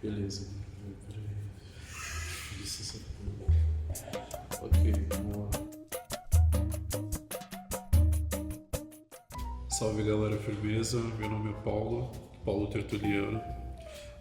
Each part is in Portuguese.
Beleza. Peraí. Licença. Ok, vamos lá. Salve galera, firmeza. Meu nome é Paulo Tertuliano.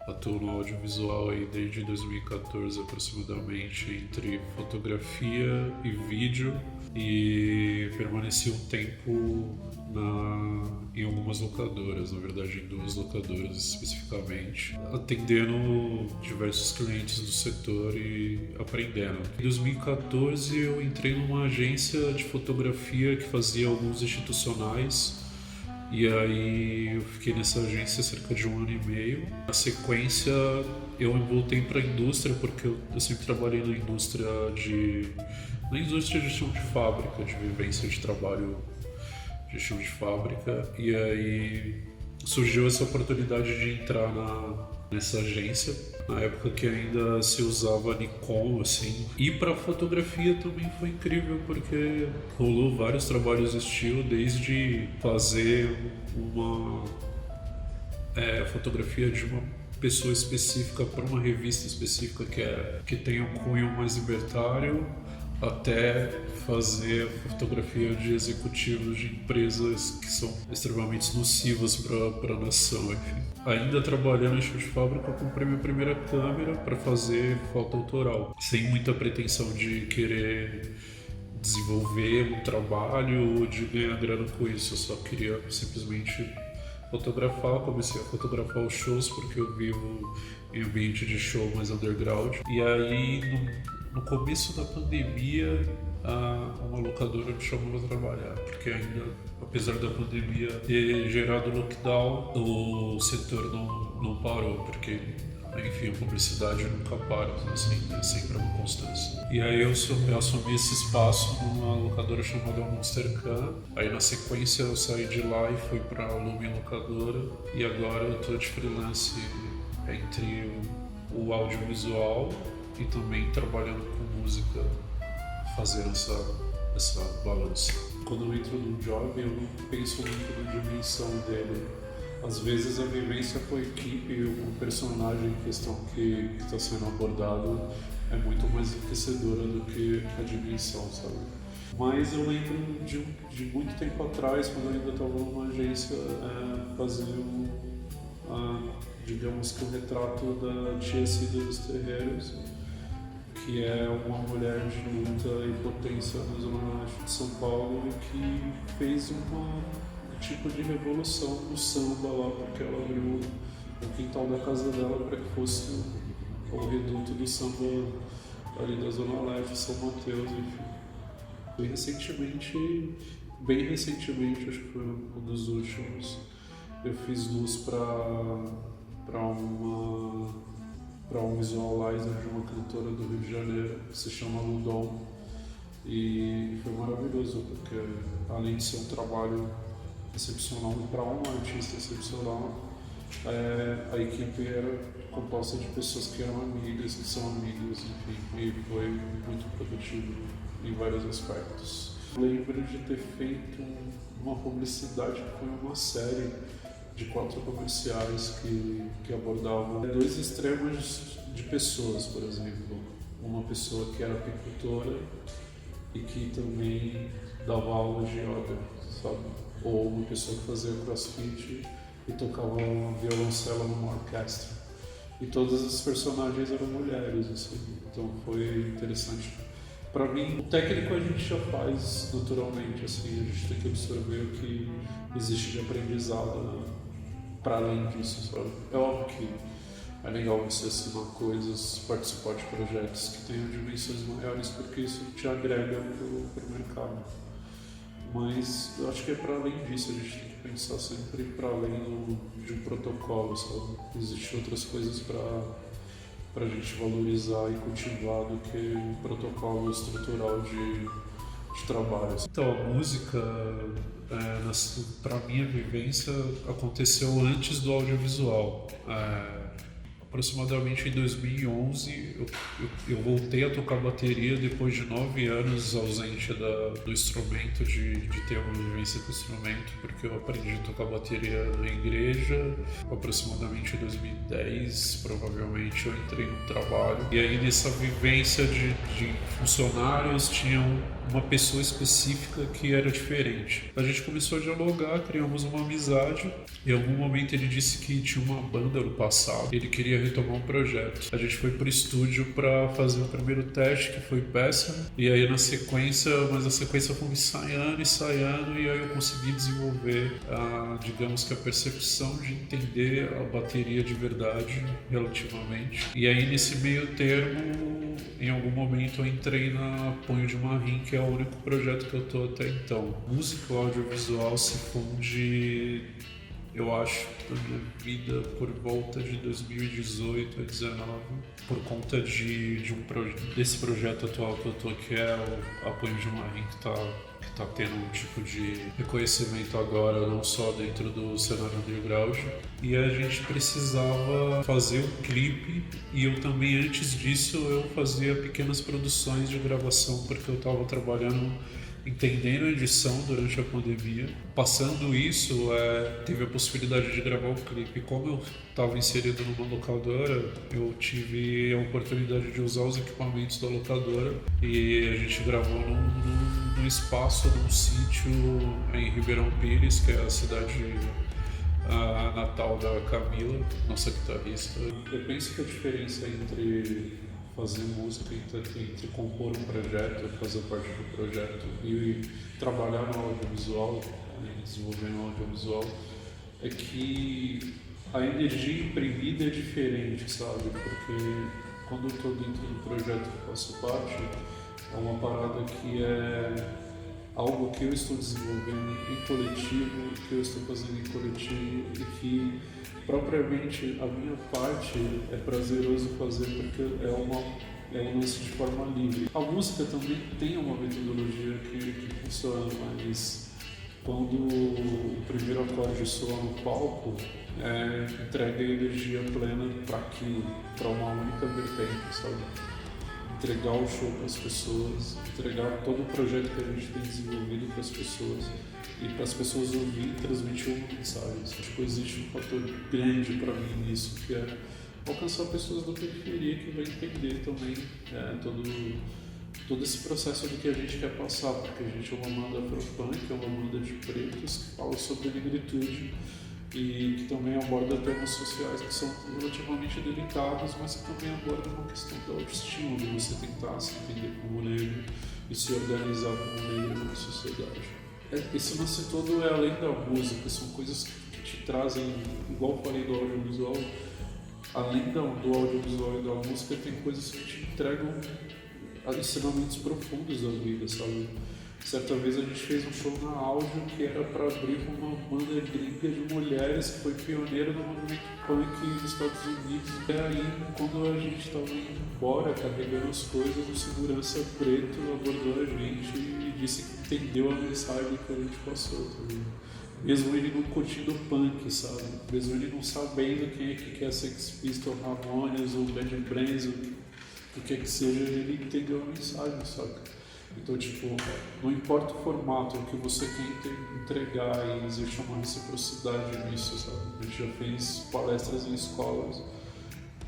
Atuo no audiovisual aí desde 2014 aproximadamente, entre fotografia e vídeo, e permaneci um tempo em algumas locadoras, na verdade em 2 locadoras especificamente, atendendo diversos clientes do setor e aprendendo. Em 2014 eu entrei numa agência de fotografia que fazia alguns institucionais. E aí eu fiquei nessa agência cerca de 1 ano e meio. Na sequência eu voltei para a indústria, porque eu sempre trabalhei na indústria de chão de fábrica, de vivência de trabalho de chão de fábrica. E aí surgiu essa oportunidade de entrar nessa agência, na época que ainda se usava Nikon, assim. E para fotografia também foi incrível, porque rolou vários trabalhos estilo, desde fazer uma fotografia de uma pessoa específica para uma revista específica que tem um cunho mais libertário, até fazer fotografia de executivos de empresas que são extremamente nocivas para a nação, enfim. Ainda trabalhando em chão de fábrica, eu comprei minha primeira câmera para fazer foto autoral, sem muita pretensão de querer desenvolver um trabalho ou de ganhar grana com isso. Eu só queria simplesmente fotografar. Comecei a fotografar os shows porque eu vivo em ambiente de show mais underground. E aí, no começo da pandemia, uma locadora me chamou para trabalhar, porque ainda, apesar da pandemia ter gerado lockdown, o setor não parou, porque, enfim, a publicidade nunca para, assim, é sempre uma constância. E aí eu assumi esse espaço numa locadora chamada Monster Can. Aí na sequência eu saí de lá e fui para a Lumen Locadora, e agora eu tô de freelance entre o audiovisual e também trabalhando com música, fazendo essa balança. Quando eu entro num job, eu não penso muito na dimensão dele. Às vezes a vivência com a equipe e o personagem em questão que está sendo abordado é muito mais enriquecedora do que a dimensão, sabe? Mas eu lembro de muito tempo atrás, quando eu ainda estava numa agência, fazer digamos que um retrato da tia Cida dos Terreiros, que é uma mulher de luta e potência na zona leste de São Paulo e que fez um tipo de revolução no samba lá, porque ela abriu o quintal da casa dela para que fosse o reduto do samba ali da zona leste, São Mateus, enfim. Bem recentemente, acho que foi um dos últimos, eu fiz luz para um visualizer de uma cantora do Rio de Janeiro que se chama Ludon, e foi maravilhoso, porque além de ser um trabalho excepcional para um artista excepcional, a equipe era composta de pessoas que eram amigas, que são amigas, enfim, e foi muito produtivo em vários aspectos. Lembro de ter feito uma publicidade que foi uma série de 4 comerciais que abordavam 2 extremos de pessoas, por exemplo. Uma pessoa que era apicultora e que também dava aula de yoga, sabe? Ou uma pessoa que fazia crossfit e tocava violoncelo numa orquestra. E todas as personagens eram mulheres, assim. Então foi interessante. Para mim, o técnico a gente já faz naturalmente, assim, a gente tem que absorver o que existe de aprendizado para além disso, sabe? É óbvio que é legal você assinar coisas, participar de projetos que tenham dimensões maiores, porque isso te agrega pro mercado. Mas eu acho que é para além disso, a gente tem que pensar sempre para além de um protocolo, sabe? Existem outras coisas para a gente valorizar e cultivar do que um protocolo estrutural de trabalho. Então, a música, para minha vivência, aconteceu antes do audiovisual. A aproximadamente em 2011 eu voltei a tocar bateria depois de 9 anos ausente do instrumento, de ter uma vivência com o instrumento, porque eu aprendi a tocar bateria na igreja. Aproximadamente em 2010, provavelmente, eu entrei no trabalho. E aí, nessa vivência de funcionários, tinha uma pessoa específica que era diferente. A gente começou a dialogar, criamos uma amizade. Em algum momento ele disse que tinha uma banda no passado, ele queria retomar um projeto. A gente foi pro estúdio para fazer o primeiro teste, que foi péssimo. E aí a sequência foi ensaiando, e aí eu consegui desenvolver, digamos que a percepção de entender a bateria de verdade, relativamente. E aí nesse meio termo, em algum momento eu entrei na Punho de Marrim, que é o único projeto que eu tô até então. Música e audiovisual se funde, eu acho, na minha vida por volta de 2018 a 2019, por conta desse projeto atual que eu tô, que é o Punho de Marrim, que tá tendo um tipo de reconhecimento agora, não só dentro do cenário underground. E a gente precisava fazer o clipe, e eu também, antes disso, eu fazia pequenas produções de gravação, porque eu estava trabalhando, entendendo a edição durante a pandemia. Passando isso, teve a possibilidade de gravar o clipe. Como eu estava inserido numa locadora, eu tive a oportunidade de usar os equipamentos da locadora, e a gente gravou num espaço, num sítio em Ribeirão Pires, que é a cidade natal da Camila, nossa guitarrista. Eu penso que a diferença entre fazer música, entre compor um projeto, fazer parte do projeto e trabalhar no audiovisual, desenvolver no audiovisual, é que a energia imprimida é diferente, sabe? Porque quando eu estou dentro do projeto que faço parte, é uma parada que é algo que eu estou desenvolvendo em coletivo, que eu estou fazendo em coletivo, e que propriamente a minha parte é prazeroso fazer, porque é um lance de forma livre. A música também tem uma metodologia que funciona, mas quando o primeiro acorde soa no palco, entrega a energia plena para aquilo, para uma única vertente, sabe? Entregar o show para as pessoas, entregar todo o projeto que a gente tem desenvolvido para as pessoas, e para as pessoas ouvirem e transmitir uma mensagem. Tipo, existe um fator grande para mim nisso, que é alcançar pessoas da periferia que vai entender também todo esse processo do que a gente quer passar, porque a gente é uma banda afro-punk, é uma banda de pretos que fala sobre negritude e que também aborda temas sociais que são relativamente delicados, mas que também abordam uma questão da autoestima, de você tentar se entender como negro e se organizar como negro na sociedade. Esse lance todo é além da música, são coisas que te trazem, igual eu falei do audiovisual, além do audiovisual e da música, tem coisas que te entregam ensinamentos profundos da vida, sabe? Certa vez a gente fez um show na áudio que era para abrir uma banda gringa de mulheres que foi pioneira no movimento punk nos Estados Unidos. E aí, quando a gente estava indo embora, carregando as coisas, o segurança preto abordou a gente e disse que entendeu a mensagem que a gente passou. Tá? Mesmo ele não curtindo punk, sabe? Mesmo ele não sabendo quem é que quer Sex Pistols, Ramones ou Bad Brains, o que quer que seja, ele entendeu a mensagem, sabe? Então, tipo, não importa o formato, o que você quer entregar, e existe uma reciprocidade nisso, sabe? A gente já fez palestras em escolas,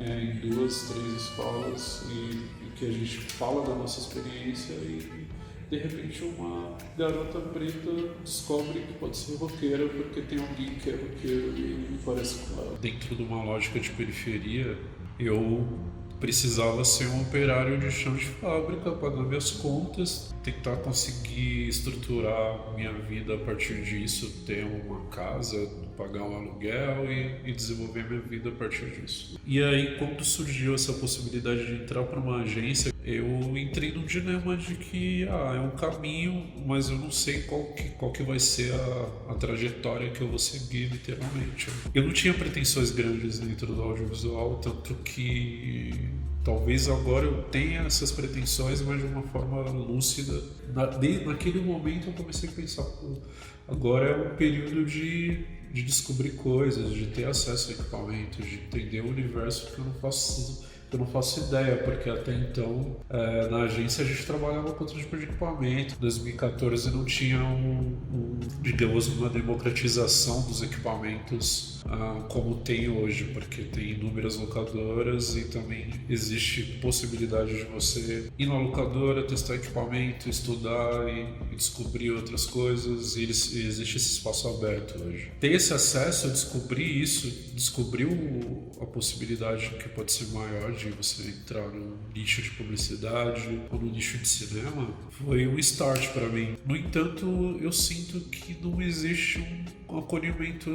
em 2, 3 escolas, e que a gente fala da nossa experiência e, de repente, uma garota preta descobre que pode ser roqueira porque tem alguém que é roqueiro e parece com ela. Dentro de uma lógica de periferia, eu precisava ser um operário de chão de fábrica, pagar minhas contas, tentar conseguir estruturar minha vida a partir disso, ter uma casa, pagar um aluguel e desenvolver minha vida a partir disso. E aí, quando surgiu essa possibilidade de entrar para uma agência, eu entrei num dilema de que é um caminho, mas eu não sei qual que vai ser a trajetória que eu vou seguir, literalmente. Eu não tinha pretensões grandes dentro do audiovisual, tanto que talvez agora eu tenha essas pretensões, mas de uma forma lúcida. Naquele momento eu comecei a pensar, agora é um período de de descobrir coisas, de ter acesso a equipamentos, de entender o universo que eu não faço ideia, porque até então na agência a gente trabalhava com outro tipo de equipamento. Em 2014 não tinha digamos, uma democratização dos equipamentos como tem hoje, porque tem inúmeras locadoras e também existe possibilidade de você ir na locadora, testar equipamento, estudar e descobrir outras coisas, e existe esse espaço aberto hoje. Ter esse acesso, descobrir isso, descobriu a possibilidade que pode ser maior de você entrar no nicho de publicidade ou no nicho de cinema, foi um start para mim. No entanto, eu sinto que não existe um acolhimento,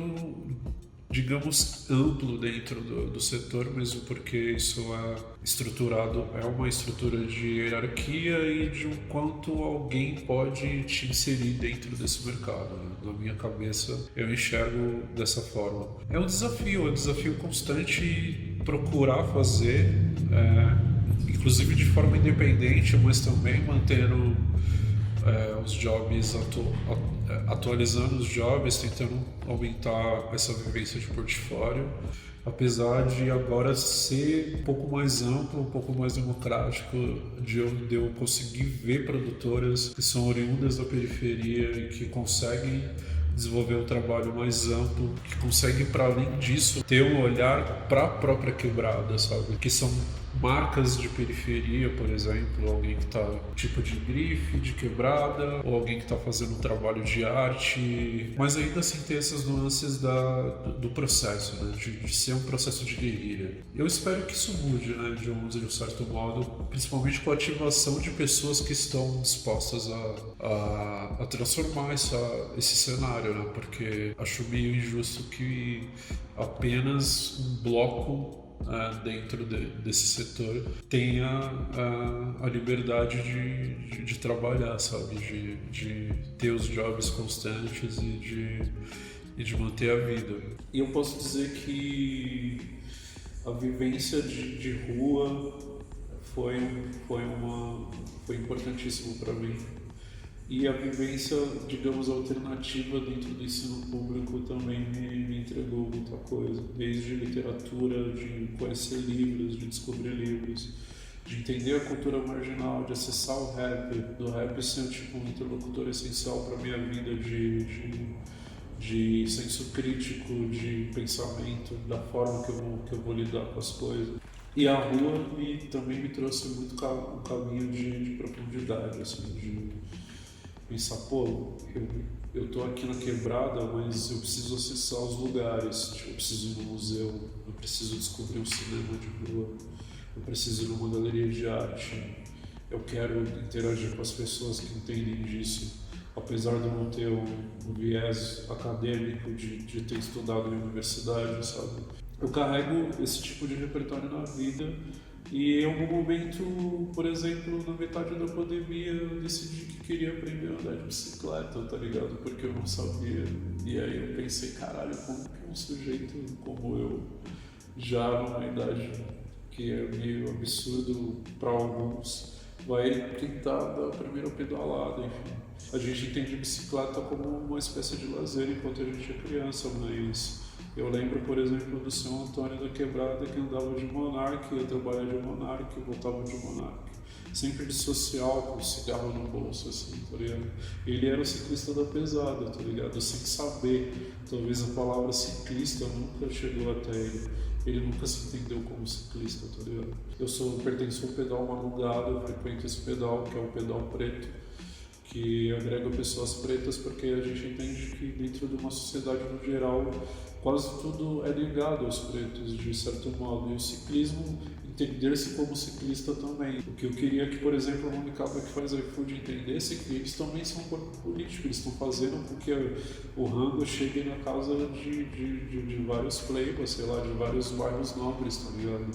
digamos, amplo dentro do setor, mesmo porque isso é estruturado, é uma estrutura de hierarquia e de um quanto alguém pode te inserir dentro desse mercado, né? Na minha cabeça, eu enxergo dessa forma. É um desafio constante procurar fazer, inclusive de forma independente, mas também mantendo os jobs, atualizando os jobs, tentando aumentar essa vivência de portfólio, apesar de agora ser um pouco mais amplo, um pouco mais democrático, de eu conseguir ver produtoras que são oriundas da periferia e que conseguem desenvolver um trabalho mais amplo, que conseguem, para além disso, ter um olhar para a própria quebrada, sabe? Que são marcas de periferia, por exemplo, alguém que está tipo de grife, de quebrada, ou alguém que está fazendo um trabalho de arte, mas ainda assim ter essas nuances do processo, né? De ser um processo de guerrilha. Eu espero que isso mude, né? De um certo modo, principalmente com a ativação de pessoas que estão dispostas a transformar esse cenário, né? Porque acho meio injusto que apenas um bloco dentro desse setor tenha a liberdade de trabalhar, sabe? De ter os jobs constantes e de manter a vida. E eu posso dizer que a vivência de rua foi importantíssimo para mim. E a vivência, digamos, alternativa dentro do ensino público também me entregou muita coisa. Desde literatura, de conhecer livros, de descobrir livros, de entender a cultura marginal, de acessar o rap, do rap ser tipo, um interlocutor essencial para a minha vida de senso crítico, de pensamento, da forma que eu vou lidar com as coisas. E a rua também me trouxe muito um caminho de profundidade, assim, de pensar, pô, eu tô aqui na quebrada, mas eu preciso acessar os lugares, tipo, eu preciso ir no museu, eu preciso descobrir um cinema de rua, eu preciso ir numa galeria de arte, eu quero interagir com as pessoas que entendem disso, apesar de eu não ter um viés acadêmico de ter estudado em universidade, sabe? Eu carrego esse tipo de repertório na vida. E em algum momento, por exemplo, na metade da pandemia, eu decidi que queria aprender a andar de bicicleta, tá ligado? Porque eu não sabia. E aí eu pensei, caralho, como que um sujeito como eu, já numa idade que é meio absurdo para alguns, vai tentar dar a primeira pedalada, enfim. A gente entende bicicleta como uma espécie de lazer enquanto a gente é criança, mas eu lembro, por exemplo, do seu Antônio da Quebrada, que andava de Monark, ia trabalhar de Monark e voltava de Monark. Sempre de social, com cigarro no bolso, assim, tá ligado? Ele era o ciclista da pesada, tá ligado? Sem saber. Talvez a palavra ciclista nunca chegou até ele. Ele nunca se entendeu como ciclista, tá ligado? Eu pertenço ao pedal Madrugada, eu frequento esse pedal, que é o pedal preto, que agrega pessoas pretas, porque a gente entende que dentro de uma sociedade no geral quase tudo é ligado aos pretos, de certo modo, e o ciclismo, entender-se como ciclista também. O que eu queria que, por exemplo, a Monicada que faz iFood entendesse que eles também são um corpo político, eles estão fazendo com que o rango chegue na casa de vários playboys, sei lá, de vários bairros nobres, tá ligado?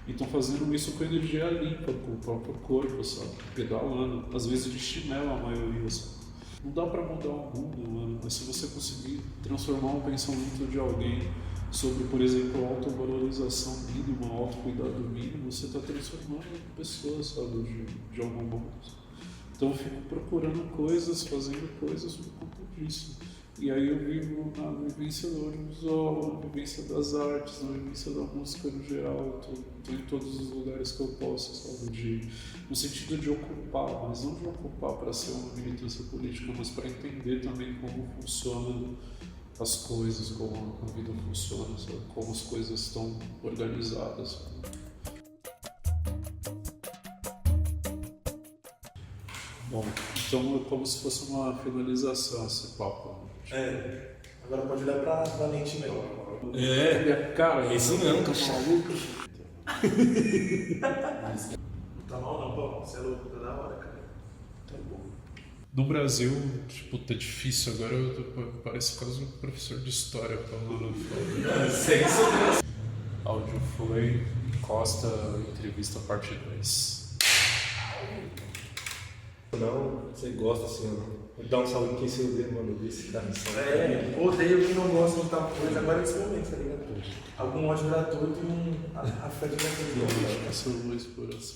E estão fazendo isso com energia limpa, com o próprio corpo, sabe? Pedalando, às vezes de chinelo a maioria, sabe? Não dá pra mudar o mundo, mano, mas se você conseguir transformar o pensamento de alguém sobre, por exemplo, autovalorização mínima, autocuidado mínimo, você está transformando pessoas, sabe, de algum modo. Então eu fico procurando coisas, fazendo coisas por conta disso. E aí eu vivo na vivência do audiovisual, na vivência das artes, na vivência da música no geral. Tô em todos os lugares que eu posso, sabe? No sentido de ocupar, mas não de ocupar para ser uma militância política, mas para entender também como funcionam as coisas, como a vida funciona, sabe? Como as coisas estão organizadas. Bom, então é como se fosse uma finalização esse papo. Agora pode olhar pra lente melhor. Cara, É isso mesmo, cachorro. Não tá mal não, pô. Você é louco, tá da hora, cara. Tá bom. No Brasil, tipo, tá difícil agora, parece quase um professor de história falando. Áudio foi Costa, entrevista parte 2. Não, você gosta assim, ó. Dá um salve quem você odeia, mano, desse cara. Odeio quem não gosta de tal coisa agora nesse momento, tá ligado? Algum ódio gratuito e um afeto gratuito. Essa luz por essa